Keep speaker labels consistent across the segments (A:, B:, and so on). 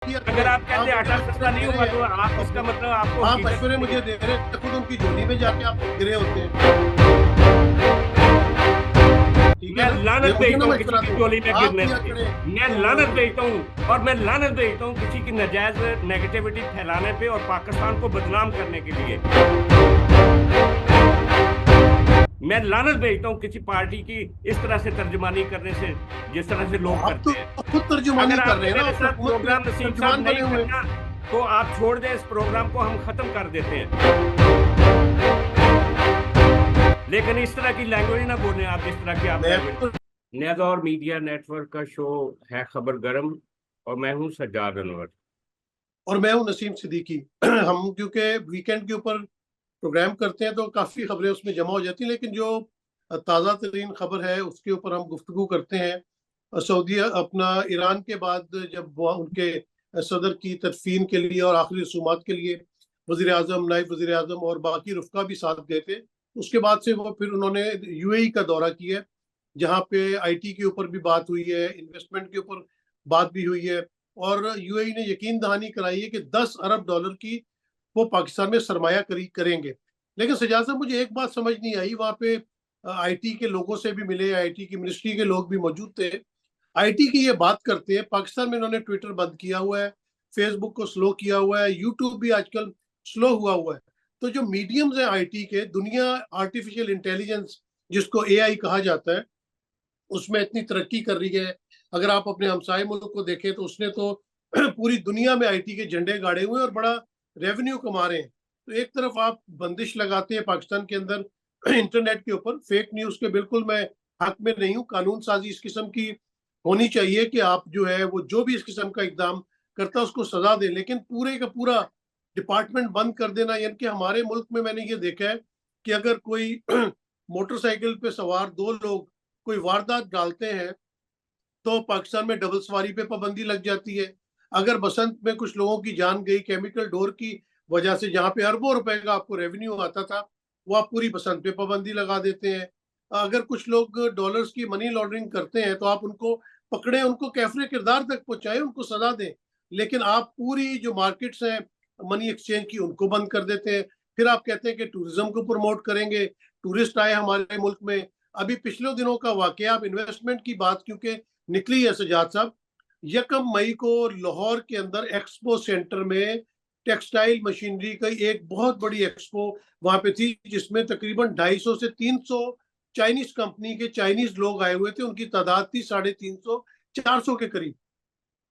A: अगर आप कहते हैं आटा सस्ता नहीं हुआ तो आप इसका मतलब आपको
B: आप
A: हकीकत
B: मशवरे मुझे दे रहे हैं, खुद उनकी झोली में जाके आप गिरे होते हैं। ठीक है
A: मैं
B: ना, ये
A: लानत
B: मुझे ना
A: भेजता हूँ किसी
B: मशवरा
A: की
B: दो।
A: टोली में
B: आप
A: गिरने
B: किया
A: से।
B: करें
A: मैं
B: तो
A: लानत भेजता हूँ और मैं लानत भेजता हूँ किसी की नाजायज नेगेटिविटी फैलाने पे और पाकिस्तान को बदनाम करने के लिए। मैं लानत भेजता हूँ किसी पार्टी की इस तरह से तर्जुमानी करने से, जिस तरह से
B: तो
A: लोग
B: आप
A: करते
B: तो
A: हैं।
B: खुद तर्जुमानी
A: अगर
B: कर रहे
A: आपने
B: हैं ना,
A: मेरे
B: आप तो
A: साथ
B: हुकूमत के
A: प्रोग्राम नसीम साहब
B: तर्जुमान बने
A: नहीं
B: हुए हैं।
A: करना तो आप छोड़ दें, इस प्रोग्राम को हम खत्म कर देते हैं। लेकिन इस तरह की लैंग्वेज ना बोलें आप, जिस तरह की आप
B: मैं
A: लैंग्वेज।
B: तो
A: नेज़ौर मीडिया नेटवर्क का शो है खबर गरम, और मैं हूं सज्जाद अनवर।
B: और मैं हूँ नसीम सिद्दीकी। हम क्योंकि वीकेंड के ऊपर प्रोग्राम करते हैं तो काफ़ी खबरें उसमें जमा हो जाती हैं, लेकिन जो ताज़ा तरीन खबर है उसके ऊपर हम गुफ्तगू करते हैं। सऊदी अपना ईरान के बाद जब वो उनके सदर की तदफीन के लिए और आखिरी रसूमात के लिए वज़ीर आज़म, नायब वज़ीर आज़म और बाकी रुफ़का भी साथ गए थे। उसके बाद से वो फिर उन्होंने यूएई का दौरा किया है, जहाँ पे आईटी के ऊपर भी बात हुई है, इन्वेस्टमेंट के ऊपर बात भी हुई है। और यूएई ने यकीन दहानी कराई है कि 10 अरब डॉलर की वो पाकिस्तान में सरमाया करी करेंगे। लेकिन सजाद साहब, मुझे एक बात समझ नहीं आई वहाँ पे। आईटी के लोगों से भी मिले, आईटी की मिनिस्ट्री के लोग भी मौजूद थे। आईटी की ये बात करते हैं, पाकिस्तान में इन्होंने ट्विटर बंद किया हुआ है, फेसबुक को स्लो किया हुआ है, यूट्यूब भी आजकल स्लो हुआ है। तो जो मीडियम्स हैं आईटी के, दुनिया आर्टिफिशियल इंटेलिजेंस जिसको एआई कहा जाता है, उसमें इतनी तरक्की कर रही है। अगर आप अपने हमसाए मुल्क को देखें तो उसने तो पूरी दुनिया में आईटी के झंडे गाड़े हुए हैं और बड़ा रेवेन्यू कमा रहे हैं। तो एक तरफ आप बंदिश लगाते हैं पाकिस्तान के अंदर इंटरनेट के ऊपर, फेक न्यूज के बिल्कुल मैं हक में नहीं हूँ। कानून साजी इस किस्म की होनी चाहिए कि आप जो है वो जो भी इस किस्म का इकदाम करता है उसको सजा दे, लेकिन पूरे का पूरा डिपार्टमेंट बंद कर देना, यानी कि हमारे मुल्क में मैंने ये देखा है कि अगर कोई मोटरसाइकिल पे सवार दो लोग कोई वारदात डालते हैं तो पाकिस्तान में डबल सवारी पे पाबंदी लग जाती है। अगर बसंत में कुछ लोगों की जान गई केमिकल डोर की वजह से, जहाँ पे अरबों रुपए का आपको रेवेन्यू आता था, वो आप पूरी बसंत पे पाबंदी लगा देते हैं। अगर कुछ लोग डॉलर्स की मनी लॉन्ड्रिंग करते हैं तो आप उनको पकड़े, उनको कैफरे किरदार तक पहुंचाए, उनको सजा दें। लेकिन आप पूरी जो मार्केट्स हैं मनी एक्सचेंज की, उनको बंद कर देते हैं। फिर आप कहते हैं कि टूरिज्म को प्रमोट करेंगे, टूरिस्ट आए हमारे मुल्क में। अभी पिछले दिनों का वाकया, आप इन्वेस्टमेंट की बात क्योंकि निकली है सजाद साहब, 1 मई को लाहौर के अंदर एक्सपो सेंटर में टेक्सटाइल मशीनरी का एक बहुत बड़ी एक्सपो वहां पे थी, जिसमें तकरीबन 250 से 300 चाइनीज कंपनी के चाइनीज लोग आए हुए थे। उनकी तादाद थी 350 400 के करीब।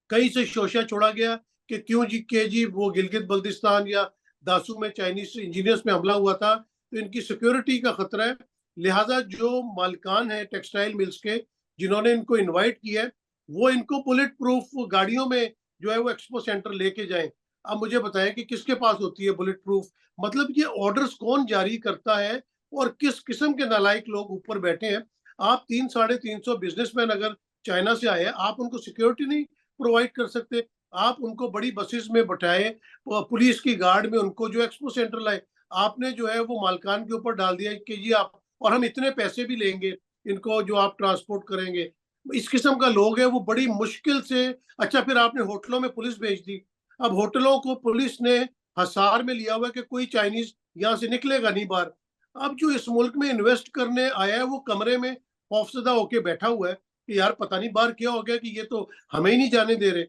B: कहीं से शोशा छोड़ा गया कि क्यों जी के जी वो गिलगित बल्तिस्तान या दासू में चाइनीज इंजीनियर्स में हमला हुआ था, तो इनकी सिक्योरिटी का खतरा है। लिहाजा जो मालिकान है टेक्सटाइल मिल्स के, जिन्होंने इनको इनवाइट किया है, वो इनको बुलेट प्रूफ गाड़ियों में जो है वो एक्सपो सेंटर लेके जाएं। अब मुझे बताएं कि किसके पास होती है बुलेट प्रूफ? मतलब ये ऑर्डर्स कौन जारी करता है और किस किस्म के नालायक लोग ऊपर बैठे हैं? आप 300-350 बिजनेसमैन अगर चाइना से आए, आप उनको सिक्योरिटी नहीं प्रोवाइड कर सकते? आप उनको बड़ी बसेस में बैठाए, पुलिस की गार्ड में उनको जो एक्सपो सेंटर लाए। आपने जो है वो मालकान के ऊपर डाल दिया कि जी आप, और हम इतने पैसे भी लेंगे इनको जो आप ट्रांसपोर्ट करेंगे। इस किस्म का लोग है वो बड़ी मुश्किल से। अच्छा, फिर आपने होटलों में पुलिस भेज दी। अब होटलों को पुलिस ने हसार में लिया हुआ है कि कोई चाइनीज यहाँ से निकलेगा नहीं बाहर। अब जो इस मुल्क में इन्वेस्ट करने आया है वो कमरे में खौफजदा होके बैठा हुआ है कि यार पता नहीं बाहर क्या हो गया, कि ये तो हमें ही नहीं जाने दे रहे।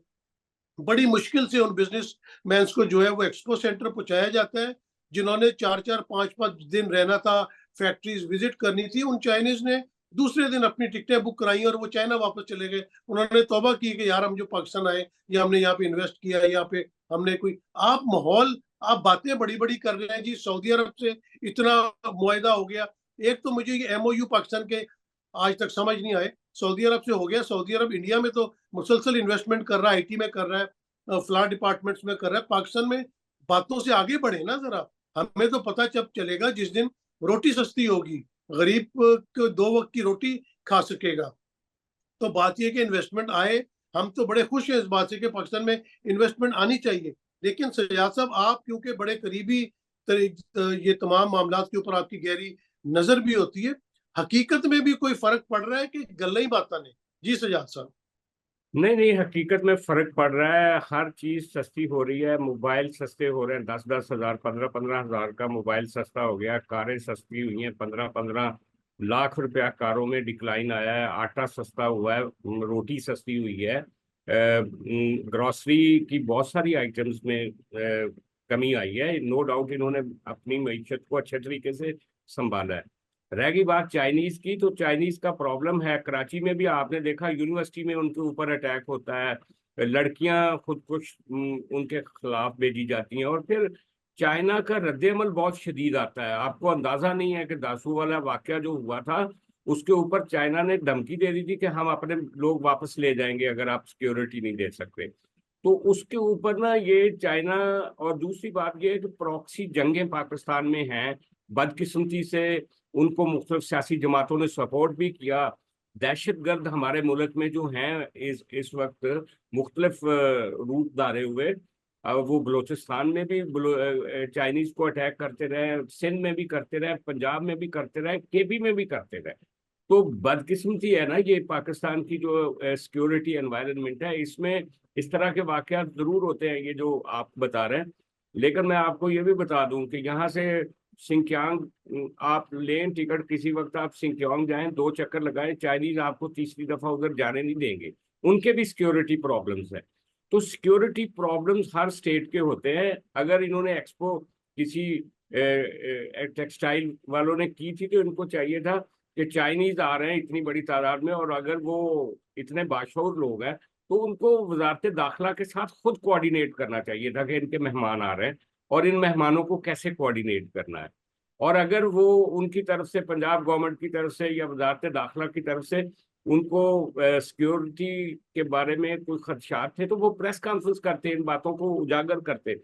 B: बड़ी मुश्किल से उन बिजनेस मैं को जो है वो एक्सपो सेंटर पहुंचाया जाता है, जिन्होंने 4-4 5-5 दिन रहना था, फैक्ट्रीज विजिट करनी थी। उन चाइनीज ने दूसरे दिन अपनी टिकटें बुक कराई और वो चाइना वापस चले गए। उन्होंने तौबा की कि यार हम जो पाकिस्तान आए, या हमने यहाँ पे इन्वेस्ट किया है, यहाँ पे हमने कोई आप माहौल, आप बातें बड़ी बड़ी कर रहे हैं जी, सऊदी अरब से इतना मुआहदा हो गया। एक तो मुझे ये एमओयू पाकिस्तान के आज तक समझ नहीं आए। सऊदी अरब से हो गया, सऊदी अरब इंडिया में तो मुसलसल इन्वेस्टमेंट कर रहा है, आईटी में कर रहा है, फ्लावर डिपार्टमेंट्स में कर रहा है। पाकिस्तान में बातों से आगे बढ़े ना जरा। हमें तो पता जब चलेगा जिस दिन रोटी सस्ती होगी, गरीब को 2 वक्त की रोटी खा सकेगा। तो बात यह कि इन्वेस्टमेंट आए। हम तो बड़े खुश हैं इस बात से कि पाकिस्तान में इन्वेस्टमेंट आनी चाहिए। लेकिन सजाद साहब, आप क्योंकि बड़े करीबी ये तमाम मामला के ऊपर आपकी गहरी नजर भी होती है, हकीकत में भी कोई फर्क पड़ रहा है कि गल्ला ही बात ने? जी सजाद साहब।
A: नहीं नहीं, हकीकत में फर्क पड़ रहा है। हर चीज सस्ती हो रही है, मोबाइल सस्ते हो रहे हैं, 10-10 हजार, 15-15 हजार का मोबाइल सस्ता हो गया। कारें सस्ती हुई हैं, 15-15 लाख रुपया कारों में डिक्लाइन आया है। आटा सस्ता हुआ है, रोटी सस्ती हुई है। ग्रोसरी की बहुत सारी आइटम्स में कमी आई है। नो डाउट इन्होंने अपनी मईशत को अच्छे तरीके से संभाला है। रह गई बात चाइनीज की, तो चाइनीज का प्रॉब्लम है। कराची में भी आपने देखा, यूनिवर्सिटी में उनके ऊपर अटैक होता है, लड़कियां खुद कुछ उनके खिलाफ भेजी जाती हैं, और फिर चाइना का रद्देअमल बहुत शदीद आता है। आपको अंदाजा नहीं है कि दासू वाला वाकया जो हुआ था, उसके ऊपर चाइना ने धमकी दे दी थी कि हम अपने लोग वापस ले जाएंगे अगर आप सिक्योरिटी नहीं दे सकते। तो उसके ऊपर ना ये चाइना, और दूसरी बात ये है कि प्रॉक्सी जंगें पाकिस्तान में हैं बदकिस्मती से। उनको मुख्तलिफ सियासी जमातों ने सपोर्ट भी किया। दहशतगर्द हमारे मुल्क में जो हैं इस वक्त मुख्तलिफ रूप धारे हुए, वो बलोचिस्तान में भी चाइनीज को अटैक करते रहे, सिंध में भी करते रहे, पंजाब में भी करते रहे, केपी में भी करते रहे। तो बदकिस्मती है ना ये पाकिस्तान की जो सिक्योरिटी एनवायरनमेंट है, इसमें इस तरह के वाकयात जरूर होते हैं, ये जो आप बता रहे हैं। लेकिन मैं आपको ये भी बता दूं कि यहाँ से सिंकियांग आप लें टिकट, किसी वक्त आप सिंकियांग जाएं, 2 चक्कर लगाएं, चाइनीज आपको तीसरी दफा उधर जाने नहीं देंगे। उनके भी सिक्योरिटी प्रॉब्लम्स है। तो सिक्योरिटी प्रॉब्लम्स हर स्टेट के होते हैं। अगर इन्होंने एक्सपो किसी टेक्सटाइल वालों ने की थी, तो इनको चाहिए था कि चाइनीज आ रहे हैं इतनी बड़ी तादाद में, और अगर वो इतने बाशऊर लोग हैं तो उनको वजारत दाखिला के साथ खुद कोऑर्डिनेट करना चाहिए था कि इनके मेहमान आ रहे हैं और इन मेहमानों को कैसे कोऑर्डिनेट करना है। और अगर वो उनकी तरफ से, पंजाब गवर्नमेंट की तरफ से या वजारत दाखिला की तरफ से उनको सिक्योरिटी के बारे में कोई खदशात थे, तो वो प्रेस कॉन्फ्रेंस करते, इन बातों को उजागर करते।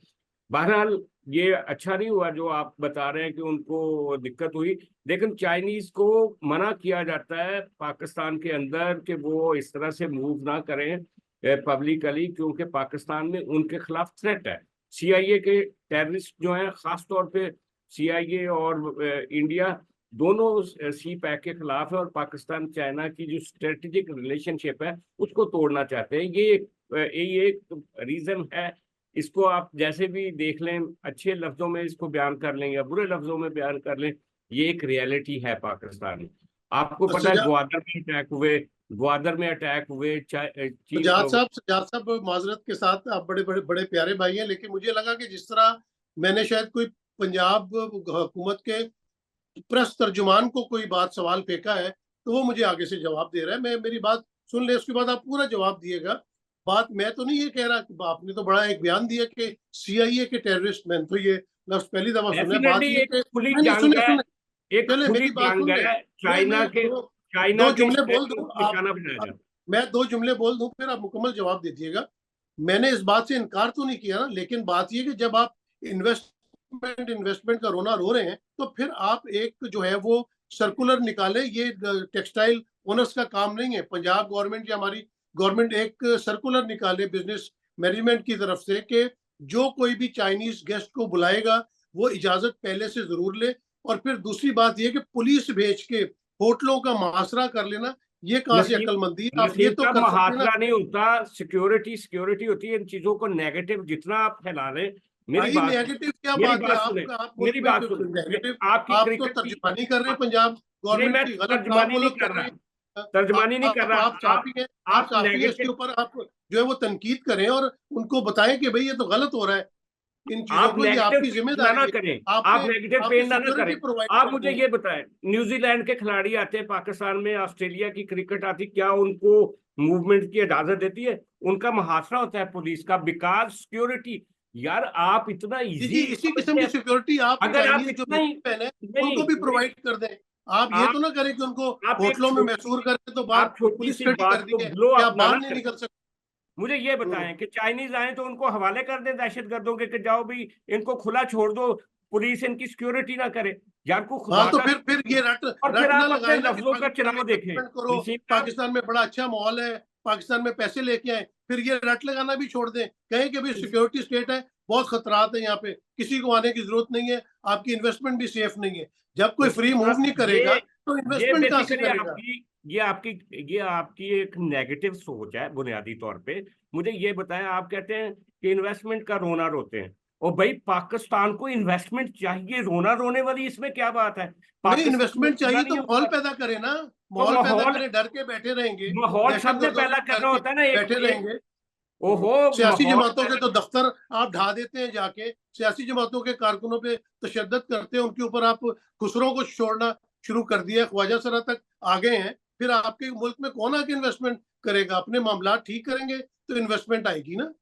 A: बहरहाल ये अच्छा नहीं हुआ जो आप बता रहे हैं कि उनको दिक्कत हुई। लेकिन चाइनीज को मना किया जाता है पाकिस्तान के अंदर कि वो इस तरह से मूव ना करें पब्लिकली, क्योंकि पाकिस्तान में उनके खिलाफ थ्रेट है। सीआईए के टेररिस्ट जो हैं, खास तौर पे सीआईए और इंडिया दोनों सी पैक के खिलाफ है, और पाकिस्तान चाइना की जो स्ट्रेटेजिक रिलेशनशिप है उसको तोड़ना चाहते हैं। ये एक रीजन है। इसको आप जैसे भी देख लें, अच्छे लफ्जों में इसको बयान कर लें या बुरे लफ्जों में बयान कर लें, ये एक रियलिटी है पाकिस्तान में। आपको पता है ग्वादर में अटैक हुए
B: सजाद साहब माजरत के साथ, आप बड़े बड़े बड़े प्यारे भाई हैं, लेकिन मुझे लगा कि जिस तरह मैंने शायद कोई पंजाब हुकूमत के प्रेस तर्जुमान को कोई बात सवाल फेंका है, तो वो मुझे आगे से जवाब दे रहा है। मैं मेरी बात सुन ले, उसके बाद आप पूरा जवाब दिएगा। बात मैं तो नहीं ये कह रहा कि आपने तो बड़ा एक बयान दिया कि सीआईए के टेररिस्ट, मैंने तो ये लफ्ज पहली दफा सुना। बात ये
A: एक खुली
B: सुने
A: जंग है,
B: सुने
A: एक
B: पहले
A: खुली
B: मेरी बात
A: जंग
B: सुन ले।
A: है चाइना
B: मैं
A: के,
B: दो जुमले
A: स्टेट
B: बोल
A: को
B: दूं,
A: निशाना बनाया जाता है।
B: मैं 2 जुमले बोल दूं, फिर आप मुकम्मल जवाब दे दीजिएगा। मैंने इस बात से इनकार तो नहीं किया ना, लेकिन बात यह कि जब आप इन्वेस्टमेंट का रोना रो रहे हैं, तो फिर आप एक जो है वो सर्कुलर निकाले। ये टेक्सटाइल ओनर्स का काम नहीं है। पंजाब गवर्नमेंट या हमारी गवर्नमेंट एक सर्कुलर निकाले बिजनेस मैनेजमेंट की तरफ से कि जो कोई भी चाइनीज गेस्ट को बुलाएगा वो इजाजत पहले से जरूर ले। और फिर दूसरी बात यह कि पुलिस भेज के होटलों का मुहासरा कर लेना, ये कहां से
A: नसीब
B: अक्लमंदी है? आप ये
A: नसीब
B: तो
A: का
B: कर सकते हैं ना
A: मुहासरा नहीं होता, सिक्योरिटी होती है। इन चीजों को नेगेटिव जितना आप फैला रहे, मेरी
B: भाई।
A: बात
B: नेगेटिव क्या
A: मेरी
B: बात है?
A: बात सुने,
B: आप मुल्क
A: मेरी
B: में
A: बात सुने।
B: नेगेटिव,
A: आपकी
B: आप तो
A: क्रिकेट की,
B: तर्जुमानी कर रहे हैं पंजाब
A: नहीं
B: गवर्नमेंट
A: मैं
B: की, गलत नाम
A: तर्जमानी नहीं
B: मुल्क
A: कर
B: कर रहे
A: रहा,
B: हैं।
A: तर्जमानी नहीं कर
B: आप
A: रहा।
B: चाहती हैं, आप
A: आप
B: चाहती हैं इसके
A: नेगेटिव,
B: ऊपर आप जो है वो तनकीद करें और उनको बताएं कि भाई ये तो गलत हो रहा है। इन चीजों
A: आप
B: को, ये
A: नेगेटिव
B: आपकी
A: पेश ना
B: जिम्मेदारी है।
A: करें, आप
B: आपने
A: नेगेटिव
B: आपने
A: पेश ना
B: सिक्योरिटी
A: करें।
B: प्रोवाइड
A: आप मुझे
B: करनी है।
A: ये बताएं, न्यूजीलैंड के खिलाड़ी आते हैं पाकिस्तान में, ऑस्ट्रेलिया की क्रिकेट आती, क्या उनको मूवमेंट की इजाजत देती है? उनका मुहासरा होता है पुलिस का, बिकॉज सिक्योरिटी। यार आप इतना
B: जी जी,
A: इजी
B: इसी किस्म
A: समझते
B: की
A: हैं।
B: सिक्योरिटी आप
A: अगर आप
B: चाइनीज जो
A: इतना ही,
B: बिजनेसमैन है
A: नहीं
B: उनको भी
A: नहीं,
B: प्रोवाइड कर दें। आप ये
A: आप
B: तो ना करें कि उनको
A: आप एक
B: होटलों में
A: छोटी
B: मैसूर
A: सी
B: करें तो बाहर
A: आप छोटी
B: पुलिस
A: सी
B: खड़ी कर
A: बात
B: दी
A: को
B: है
A: ब्लो
B: कि आप
A: अप ना
B: बाहर
A: ना
B: नहीं
A: करें।
B: निकल सकते।
A: मुझे ये बताएं कि चाइनीज आए तो उनको हवाले कर दें दहशतगर्दों के, कि जाओ भी इनको खुला छोड़ दो, पुलिस इनकी सिक्योरिटी ना करे। यार को
B: हाँ,
A: खुदा
B: तो
A: का,
B: फिर ये रट
A: और फिर
B: रट ना
A: आप अपने
B: लगाए ना कि
A: लफ्जों का
B: पाकिस्तान में
A: चुनाव देखें।
B: इन्वेस्टमेंट करो,
A: नसीब साहब,
B: पाकिस्तान में बड़ा अच्छा माहौल है, पाकिस्तान में पैसे लेके आए। फिर ये रट लगाना भी छोड़ दें, कहें कि भाई सिक्योरिटी स्टेट है, बहुत खतरात है यहाँ पे, किसी को आने की जरूरत नहीं है, आपकी इन्वेस्टमेंट भी सेफ नहीं है। जब कोई फ्री
A: नसीब
B: मूव
A: साहब,
B: नहीं
A: ये
B: करेगा तो
A: ये
B: इन्वेस्टमेंट कहाँ से
A: बेसिकली
B: करेगा?
A: ये आपकी एक नेगेटिव सोच है बुनियादी तौर पे। मुझे ये बताया, आप कहते हैं कि इन्वेस्टमेंट का रोना रोते हैं, और भाई पाकिस्तान को इन्वेस्टमेंट चाहिए, रोना रोने वाली इसमें क्या बात है?
B: नहीं,
A: पाकिस्तान में
B: इन्वेस्टमेंट
A: रोना
B: चाहिए तो
A: नहीं
B: माहौल
A: होता।
B: पैदा करे ना,
A: तो
B: माहौल पैदा
A: माहौल
B: करे, डर के बैठे रहेंगे,
A: माहौल
B: दहशत
A: सबने
B: गर्दों
A: पहला
B: से डर
A: करना
B: के
A: होता है ना। एक
B: बैठे
A: एक
B: रहेंगे।
A: ओहो,
B: सियासी
A: माहौल
B: जमातों के
A: पहले।
B: तो दफ्तर आप ढा देते हैं, जाके सियासी जमातों के कारकुनों पे तशद्दुद करते हैं, उनके ऊपर आप खुसरों को छोड़ना शुरू कर दिया, ख्वाजा सरा तक आ गए हैं। फिर आपके मुल्क में कौन आके इन्वेस्टमेंट करेगा? अपने मामला ठीक करेंगे तो इन्वेस्टमेंट आएगी ना।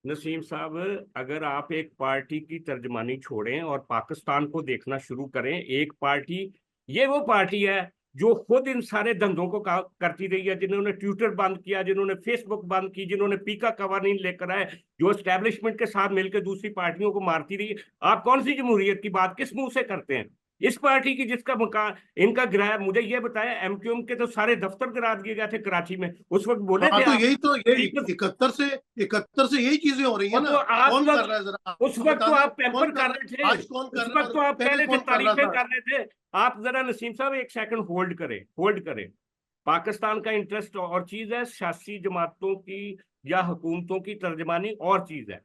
A: नसीम साहब, अगर आप एक पार्टी की तर्जमानी छोड़ें और पाकिस्तान को देखना शुरू करें, एक पार्टी, ये वो पार्टी है जो खुद इन सारे धंधों को करती रही है, जिन्होंने ट्विटर बंद किया, जिन्होंने फेसबुक बंद की, जिन्होंने पीका कवानीन लेकर आए, जो एस्टेब्लिशमेंट के साथ मिलकर दूसरी पार्टियों को मारती रही है। आप कौन सी जमहूरियत की बात किस मुंह से करते हैं? इस पार्टी की जिसका मकान इनका गिराया, मुझे ये बताया, एमक्यूएम के तो सारे दफ्तर गिरा दिए गए थे कराची में, उस वक्त बोले
B: हाँ
A: थे
B: तो
A: आप?
B: यही तो, ये 71 से यही चीजें हो रही है
A: और
B: ना।
A: तो आप
B: कौन कर
A: लोग
B: रहा है, जरा
A: उस
B: आप
A: वक्त
B: बता
A: तो
B: दें
A: आप
B: कौन
A: पैम्पर
B: कर
A: कर
B: रहा
A: रहे
B: है,
A: थे,
B: आज कौन कर
A: उस
B: रहा है
A: वक्त
B: और
A: तो आप कह
B: पहले
A: रहे थे,
B: कौन कर रहा
A: तारीफें
B: था?
A: कर रहे थे। आप जरा नसीम साहब एक सेकंड होल्ड करें, होल्ड करें। पाकिस्तान का इंटरेस्ट और चीज है, सियासी जमातों की या हुकूमतों की तर्जमानी और चीज है।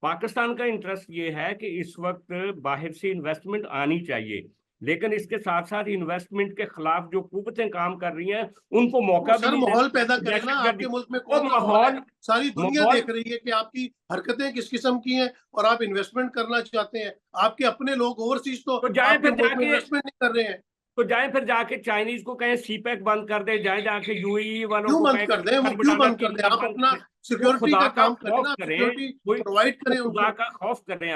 A: पाकिस्तान का इंटरेस्ट ये है कि इस वक्त बाहर से इन्वेस्टमेंट आनी चाहिए, लेकिन इसके साथ साथ इन्वेस्टमेंट के खिलाफ जो कुव्वतें काम कर रही हैं, उनको
B: तो
A: मौका भी
B: सर
A: नहीं
B: माहौल
A: देना,
B: पैदा करे ना,
A: दहशतगर्दी।
B: आपके मुल्क में
A: और
B: कौन सा माहौल है?
A: माहौल
B: सारी दुनिया
A: माहौल
B: देख रही है कि आपकी हरकतें किस किस्म की हैं, और आप इन्वेस्टमेंट करना चाहते हैं। आपके अपने लोग ओवरसीज तो
A: तो जाए
B: आपके
A: फिर
B: मुल्क में
A: जाके
B: इन्वेस्टमेंट नहीं कर रहे हैं।
A: तो जाए फिर जाके चाइनीज को कहें सीपैक बंद कर दे, जाए जाके यूएई वालों
B: क्यों
A: को
B: बंद
A: कहें
B: कर दें? वो
A: खर
B: क्यों
A: बटाना
B: बंद कर दें?
A: कीजिए,
B: आप
A: बंद
B: अपना
A: करें। वो
B: सिक्योरिटी
A: खुदा
B: का
A: का
B: काम करें
A: खौफ
B: ना, आप
A: करें,
B: सिक्योरिटी
A: कोई
B: प्रोवाइड
A: वो
B: करें
A: खुदा
B: उनको।
A: का खौफ करें।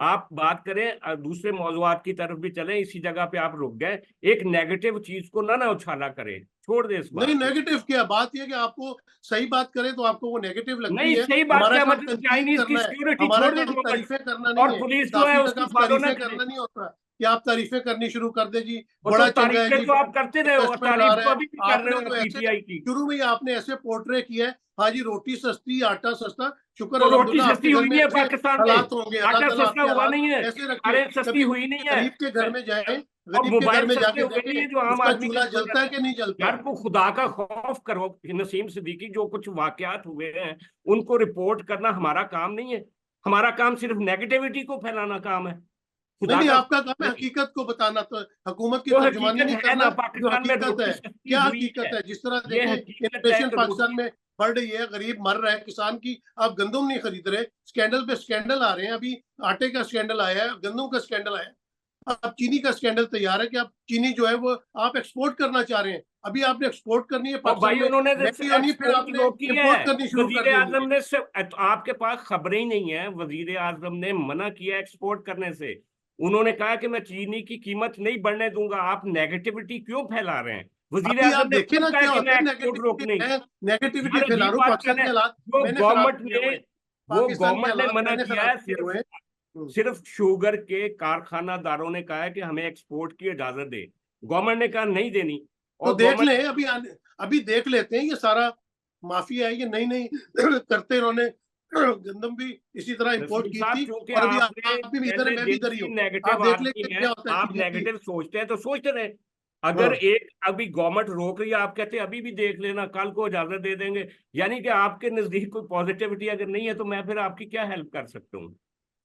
A: आप बात करें, दूसरे मौजूआत की तरफ भी चलें, इसी जगह पे आप रुक गए। एक नेगेटिव चीज को ना उछाला करें, छोड़ दे इस
B: नहीं,
A: बात को।
B: नेगेटिव क्या बात? यह कि आपको सही बात करें तो आपको वो नेगेटिव लगती
A: नहीं,
B: है।
A: सही बात
B: हमारा
A: क्या
B: काम
A: मतलब?
B: तनकीद
A: चाइनीज की
B: करना है,
A: सिक्योरिटी
B: हमारा
A: छोड़ दी
B: काम
A: 2 मिनट,
B: तारीफें करना नहीं
A: और
B: है।
A: पुलिस जो है
B: काफी तक
A: उसकी
B: आप
A: फॉलो ना
B: तारीफें
A: करे।
B: करना नहीं होता कि आप तारीफें करनी शुरू कर दे जी,
A: वो तो
B: बड़ा चंगा है
A: तारीफें
B: जी,
A: तो आप करते रहे हो, और
B: इन्वेस्टमेंट आ
A: तारीफ
B: रहा
A: तो
B: है।
A: अभी भी कर रहे
B: आपने
A: हो
B: तो ऐसे
A: पीटीआई की।
B: शुरू में ही आपने ऐसे पोर्ट्रे किया है, हाँ जी रोटी सस्ती, आटा सस्ता, शुक्र
A: तो रोटी
B: अल्हम्दुलिल्लाह
A: सस्ती
B: आपके घर
A: हुई
B: में
A: नहीं है
B: अच्छे
A: पाकिस्तान में,
B: हालात होंगे, अल्लाह
A: आटा
B: ताला
A: सस्ता
B: आपके
A: हुआ
B: हालात
A: नहीं है,
B: ऐसे रखे।
A: कारें सस्ती
B: कभी
A: हुई नहीं है।
B: गरीब के घर में जाएं,
A: और
B: गरीब के घर
A: मोबाइल
B: में
A: सस्ते
B: जाके
A: हुए नहीं
B: देखें
A: है जो आम
B: उसका
A: आदमी के
B: चूल्हा
A: हो
B: जलता है
A: जाते
B: कि नहीं
A: हैं।
B: जलता।
A: यार को खुदा का खौफ करो नसीम सिद्दीकी, जो कुछ वाकयात हुए हैं उनको रिपोर्ट करना हमारा काम नहीं है। हमारा काम सिर्फ नेगेटिविटी को फैलाना काम है।
B: नहीं
A: खुदा
B: नहीं,
A: का
B: आपका काम है
A: खौफ नहीं।
B: हकीकत को बताना, तो हुकूमत की
A: जो
B: तर्जुमानी
A: हकीकत
B: नहीं
A: है ना,
B: करना। जो
A: पाकिस्तान में
B: हकीकत
A: रोटी
B: है,
A: सस्ती
B: क्या
A: हुई
B: हकीकत
A: है,
B: है? जिस तरह
A: ये
B: देखें
A: हकीकत है
B: इन्फ्लेशन
A: कि
B: पाकिस्तान
A: रोटी।
B: में बढ़ रही है, गरीब मर रहा है, किसान की आप गंदम नहीं खरीद रहे, स्कैंडल पे स्कैंडल आ रहे हैं। अभी आटे का स्कैंडल आया है, गंदम का स्कैंडल आया है, अब चीनी का स्कैंडल तैयार है कि आप चीनी जो है वो आप एक्सपोर्ट करना चाह रहे हैं। अभी आपने एक्सपोर्ट करनी है
A: और
B: पाकिस्तान
A: भाई
B: में,
A: उन्होंने
B: महंगी होनी, फिर
A: एक्सपोर्ट
B: आपने
A: रोकी है।
B: इम्पोर्ट करनी शुरू कर
A: वजीर
B: देनी है।
A: आजम ने से, तो आपके पास खबरें ही नहीं है, वजीर आजम ने मना किया एक्सपोर्ट करने से। उन्होंने कहा कि मैं चीनी की कीमत नहीं बढ़ने दूंगा। आप नेगेटिविटी क्यों फैला रहे हैं? वजीर
B: अभी आप
A: आजम ने
B: देखिए
A: खुद
B: ना
A: कहा
B: क्या
A: कि
B: होता
A: मैं
B: है,
A: एक्सपोर्ट रोक
B: नेगेटिविटी,
A: नहीं।
B: मैं नेगेटिविटी
A: यार
B: फैला
A: अजीब
B: रहा हूँ।
A: बात कर
B: पाकिस्तान
A: रहे
B: के
A: हैं।
B: हालात
A: वो
B: मैंने खराब
A: गवर्नमेंट
B: किए
A: ने
B: हुए हैं।
A: वो
B: पाकिस्तान के
A: गवर्नमेंट ने
B: हालात
A: मना
B: मैंने
A: किया
B: खराब
A: है,
B: किए
A: सिर्फ
B: हुए हैं।
A: सिर्फ शुगर के कारखानादारों ने कहा है कि हमें एक्सपोर्ट की इजाजत दे। गवर्नमेंट ने कहा नहीं देनी।
B: तो
A: और
B: देख
A: गवर्नमेंट,
B: लें, अभी देख लेते हैं। ये सारा माफिया है, ये नई नई करते इन्होंने गंदम भी इसी तरह इंपोर्ट
A: नसीम
B: की
A: साहब,
B: थी,
A: चूंकि
B: और अभी
A: आपने
B: आप भी इधर,
A: पहले
B: मैं भी
A: दिन
B: इधर ही
A: से
B: हूँ। आप
A: नेगेटिव
B: देख
A: आदमी
B: लेंगे
A: हैं,
B: क्या होता है
A: आप
B: चीजें की।
A: नेगेटिव सोचते हैं तो सोचते रहे। अगर
B: हाँ
A: एक अभी गवर्नमेंट रोक रही है, आप कहते हैं अभी भी देख लेना, कल को इजाजत दे देंगे। यानी कि आपके नजदीक कोई पॉजिटिविटी अगर नहीं है तो मैं फिर आपकी क्या हेल्प कर सकता हूँ?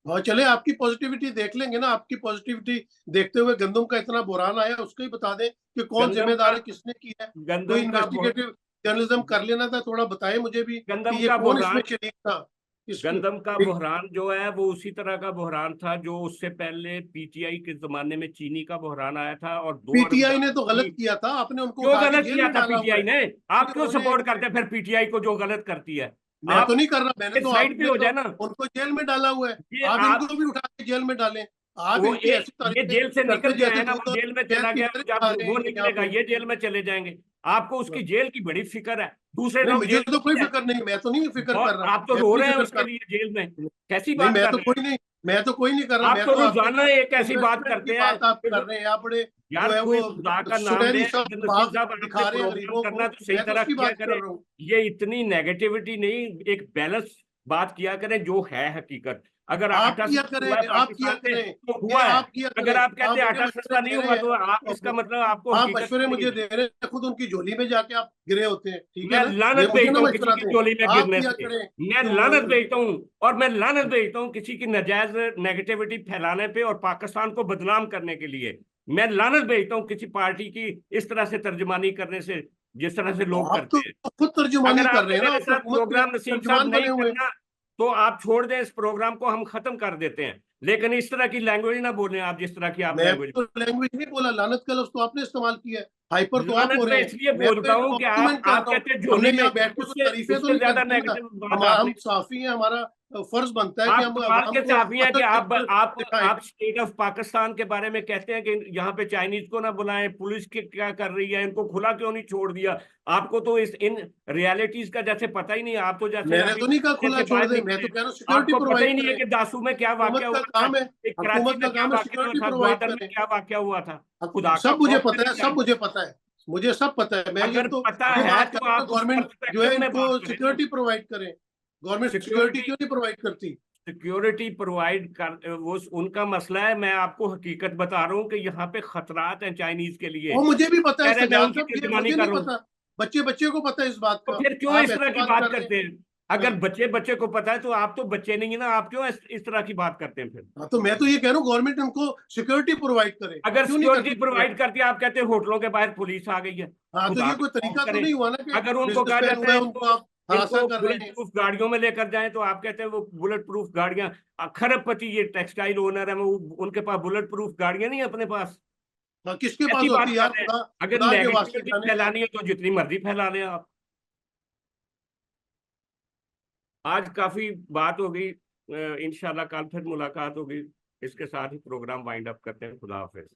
B: हाँ, चले आपकी पॉजिटिविटी देख लेंगे ना। आपकी पॉजिटिविटी देखते हुए गंदम का इतना बुरान आया, उसको ही बता दें कि कौन
A: गंदम का
B: जिम्मेदार है, किसने की है। कोई
A: गंदम का
B: इन्वेस्टिगेटिव जर्नलिज्म कर लेना था, थोड़ा बताएं मुझे भी
A: गंदम
B: कि ये
A: का
B: कौन इसमें
A: बहरान
B: शरीक था।
A: गंदम का
B: एक
A: बहरान जो है वो उसी तरह का बहरान था जो उससे पहले पीटीआई के जमाने में चीनी का बहरान आया था, और 2 अरब
B: पीटीआई ने
A: डॉलर
B: तो गलत
A: की।
B: किया था, आपने उनको
A: क्यों
B: उठा के
A: गलत
B: जेल
A: किया
B: में
A: था
B: डाला हुआ
A: पीटीआई
B: है
A: ने?
B: कि
A: आप क्यों
B: उन्होंने,
A: सपोर्ट करते हैं फिर पीटीआई को जो गलत करती है?
B: मैं तो
A: आप
B: नहीं कर रहा, मैंने
A: एक
B: तो,
A: साइड पे
B: आपने
A: हो
B: तो
A: जाए ना।
B: उनको जेल में डाला हुआ है।
A: ये
B: आप
A: आप
B: इनको भी उठा के जेल में डालें। आप
A: वो
B: इनकी ऐसी
A: ये
B: तारीफें
A: जेल से निकल
B: करते
A: गया
B: जैसे
A: है ना, वो
B: वो तो
A: जेल में
B: शहद
A: चला
B: की
A: गया,
B: तरह
A: जब
B: खा रहे
A: वो
B: हैं यहाँ
A: निकलेगा
B: पे।
A: ये जेल में चले जाएंगे। आपको उसकी जेल की बड़ी फिक्र है, दूसरे
B: नहीं,
A: लोग
B: मुझे
A: जेल
B: तो कोई
A: में हैं।
B: फिक्र नहीं, मैं तो नहीं फिक्र कर
A: और
B: रहा,
A: आप तो
B: मैं
A: रो
B: नहीं
A: रहे हैं
B: फिक्र
A: उसके
B: कर
A: लिए जेल में। कैसी
B: नहीं,
A: बात कर रहे हैं?
B: मैं तो कोई नहीं कर रहा।
A: आप
B: मैं
A: तो
B: तो आपके
A: रोजाना
B: जो
A: एक ऐसी बात
B: इन्वेस्टमेंट की
A: करते हैं
B: बात आप
A: कि
B: कर रहे हैं, आप बड़े जो
A: यार
B: है
A: कोई
B: वो
A: खुदा का नाम ले।
B: सुनहरी सब
A: अगर नसीम
B: बाग
A: साहब आपने
B: दिखा रहे हैं
A: प्रोग्राम
B: गरीबों को,
A: करना है तो सही
B: मैं तो
A: तरह
B: उसकी
A: किया
B: बात कर
A: करें।
B: रहा हूँ।
A: ये इतनी नेगेटिविटी नहीं, एक बैलेंस बात किया करें जो है हकीकत। अगर
B: आप
A: आटा
B: किया
A: सस्ता
B: करें,
A: हुआ है
B: आप किया
A: पाकिस्तान में
B: करें,
A: तो
B: ये
A: हुआ है।
B: आप किया
A: अगर
B: करें।
A: आप कहते हैं
B: मुझे
A: आटा
B: मशवरे
A: सस्ता नहीं
B: दे
A: हुआ
B: रहे
A: तो आप,
B: हैं,
A: इसका मतलब आपको
B: आप
A: हकीकत
B: मशवरे
A: नहीं
B: मुझे
A: है।
B: दे रहे हैं, खुद उनकी झोली में जाके आप गिरे होते हैं, ठीक है
A: मैं
B: ना? ये
A: लानत
B: मुझे
A: भेजता
B: ना
A: हूँ किसी
B: मशवरा
A: की
B: दें,
A: चोली में
B: आप
A: गिरने
B: किया
A: से।
B: करें।
A: मैं लानत
B: जो
A: भेजता हूँ, और मैं लानत भेजता हूँ किसी की नाजायज नेगेटिविटी फैलाने पे और पाकिस्तान को बदनाम करने के लिए। मैं लानत भेजता हूँ किसी पार्टी की इस तरह से तर्जमानी करने से, जिस तरह से लोग
B: आप तो
A: करते हैं।
B: खुद तर्जुमानी
A: अगर
B: कर रहे
A: आपने
B: हैं ना,
A: मेरे
B: आप
A: साथ
B: हुकूमत के
A: प्रोग्राम नसीम साहब
B: तर्जुमान
A: नहीं
B: बने हुए हैं।
A: करना तो आप छोड़ दें, इस प्रोग्राम को हम खत्म कर देते हैं। लेकिन इस तरह की लैंग्वेज ना बोलें आप, जिस तरह की आप
B: मैं
A: लैंग्वेज।
B: तो लैंग्वेज नहीं बोला, लानत का लफ्ज तो आपने इस्तेमाल किया है, हाइपर तो आप
A: लानत
B: हो
A: मैं
B: रहे हैं।
A: इसलिए
B: मैं तो
A: बोलता
B: एक
A: हूँ कि
B: कॉम्प्लीमेंट कर
A: आप
B: रहा हूँ।
A: कहते हैं
B: हमने
A: झोली में,
B: यहाँ बैठ के तो
A: उससे
B: तारीफें तो
A: उससे
B: नहीं
A: ज्यादा
B: करनी ना।
A: नेगेटिव बात आप
B: हम
A: नहीं।
B: साफी हैं, हमारा फर्ज बनता है कि
A: आप
B: हम
A: कमाल
B: अवाम
A: के
B: को
A: चाहती हैं कि
B: असल पिक्चर दिखाएं।
A: आप स्टेट ऑफ पाकिस्तान के बारे में कहते हैं कि यहाँ पे चाइनीज को ना बुलाएं, पुलिस के क्या कर रही है, इनको खुला क्यों नहीं छोड़ दिया। आपको तो इस इन रियलिटीज का जैसे पता ही नहीं है। आप तो जैसे
B: मैंने
A: अभी
B: तो नहीं कहा खुला
A: से
B: छोड़
A: बाहर
B: दे, मैं
A: निकले
B: तो
A: हैं।
B: कह रहा हूँ सिक्योरिटी
A: आपको पता ही
B: प्रोवाइड
A: नहीं है
B: करें।
A: कि दासू में क्या
B: हुकूमत
A: वाकया
B: का
A: हुआ था,
B: काम है,
A: एक कराची
B: हुकूमत
A: में
B: का
A: क्या
B: काम है
A: वाकया हुआ
B: सिक्योरिटी
A: था,
B: प्रोवाइड
A: ग्वादर में
B: करें।
A: क्या वाकया हुआ था। खुदा का
B: सब मुझे
A: खौफ
B: पता है,
A: करें
B: सब
A: यार।
B: मुझे पता है, मुझे सब पता है। मैं ये
A: अगर
B: तो
A: पता
B: जो
A: है
B: बात कर
A: तो
B: रहा हूँ
A: आप
B: ना,
A: उस
B: गवर्नमेंट जो है
A: पर्सपेक्टिव में
B: इनको
A: बात करें ना।
B: सिक्योरिटी प्रोवाइड करें। गवर्नमेंट सिक्योरिटी
A: सिक्योरिटी
B: क्यों नहीं प्रोवाइड करती?
A: सिक्योरिटी प्रोवाइड कर वो उनका मसला है। मैं आपको हकीकत बता रहा हूँ कि यहाँ पे खतरात हैं चाइनीज के लिए।
B: वो मुझे भी पता है
A: कह रहे मैं
B: सजान
A: उनकी
B: साहब, ये
A: तर्जमानी
B: मुझे
A: कर
B: नहीं
A: रहा हूँ।
B: पता, बच्चे बच्चे को पता है इस बात
A: तो
B: का।
A: फिर क्यों
B: आप
A: इस तरह
B: ऐसी
A: की
B: बात
A: बात
B: कर रहे हैं।
A: करते हैं? अगर
B: हाँ
A: बच्चे बच्चे को पता है तो आप तो बच्चे नहीं है ना, आप क्यों इस तरह की बात करते हैं फिर?
B: हाँ, तो मैं तो ये कह रहा हूँ गवर्नमेंट उनको सिक्योरिटी प्रोवाइड करे,
A: अगर
B: क्यों नहीं
A: सिक्योरिटी
B: करती प्रोवाइड?
A: प्रोवाइड करती है, आप कहते हैं होटलों के बाहर पुलिस आ गई है।
B: हाँ, तो
A: खुदा
B: ये
A: का
B: कोई
A: खौफ
B: तरीका तो
A: करें।
B: नहीं हुआ ना कि
A: अगर उनको कहा
B: बिजनेसमैन
A: जाता
B: हुए
A: है
B: उनको
A: इनको
B: आप हरासा
A: इनको
B: कर रहे
A: बुलेट
B: हैं।
A: प्रूफ गाड़ियों में लेकर जाएं तो आप कहते हैं वो बुलेट प्रूफ गाड़ियां। खरबपति ये टेक्सटाइल ओनर है, वो उनके पास बुलेट प्रूफ गाड़ियां नहीं है अपने पास।
B: हाँ, किसके पास
A: ऐसी
B: होती
A: बात
B: है
A: कर
B: यार?
A: रहे हैं।
B: खुदा
A: अगर
B: खुदा के वास्ते
A: नेगेटिविटी
B: जाने दें।
A: फैलानी है तो जितनी मर्जी फैला लें आप। आज काफी बात हो गई। इंशाल्लाह कल फिर मुलाकात होगी। इसके साथ ही प्रोग्राम वाइंड अप करते हैं। खुदा हाफिज।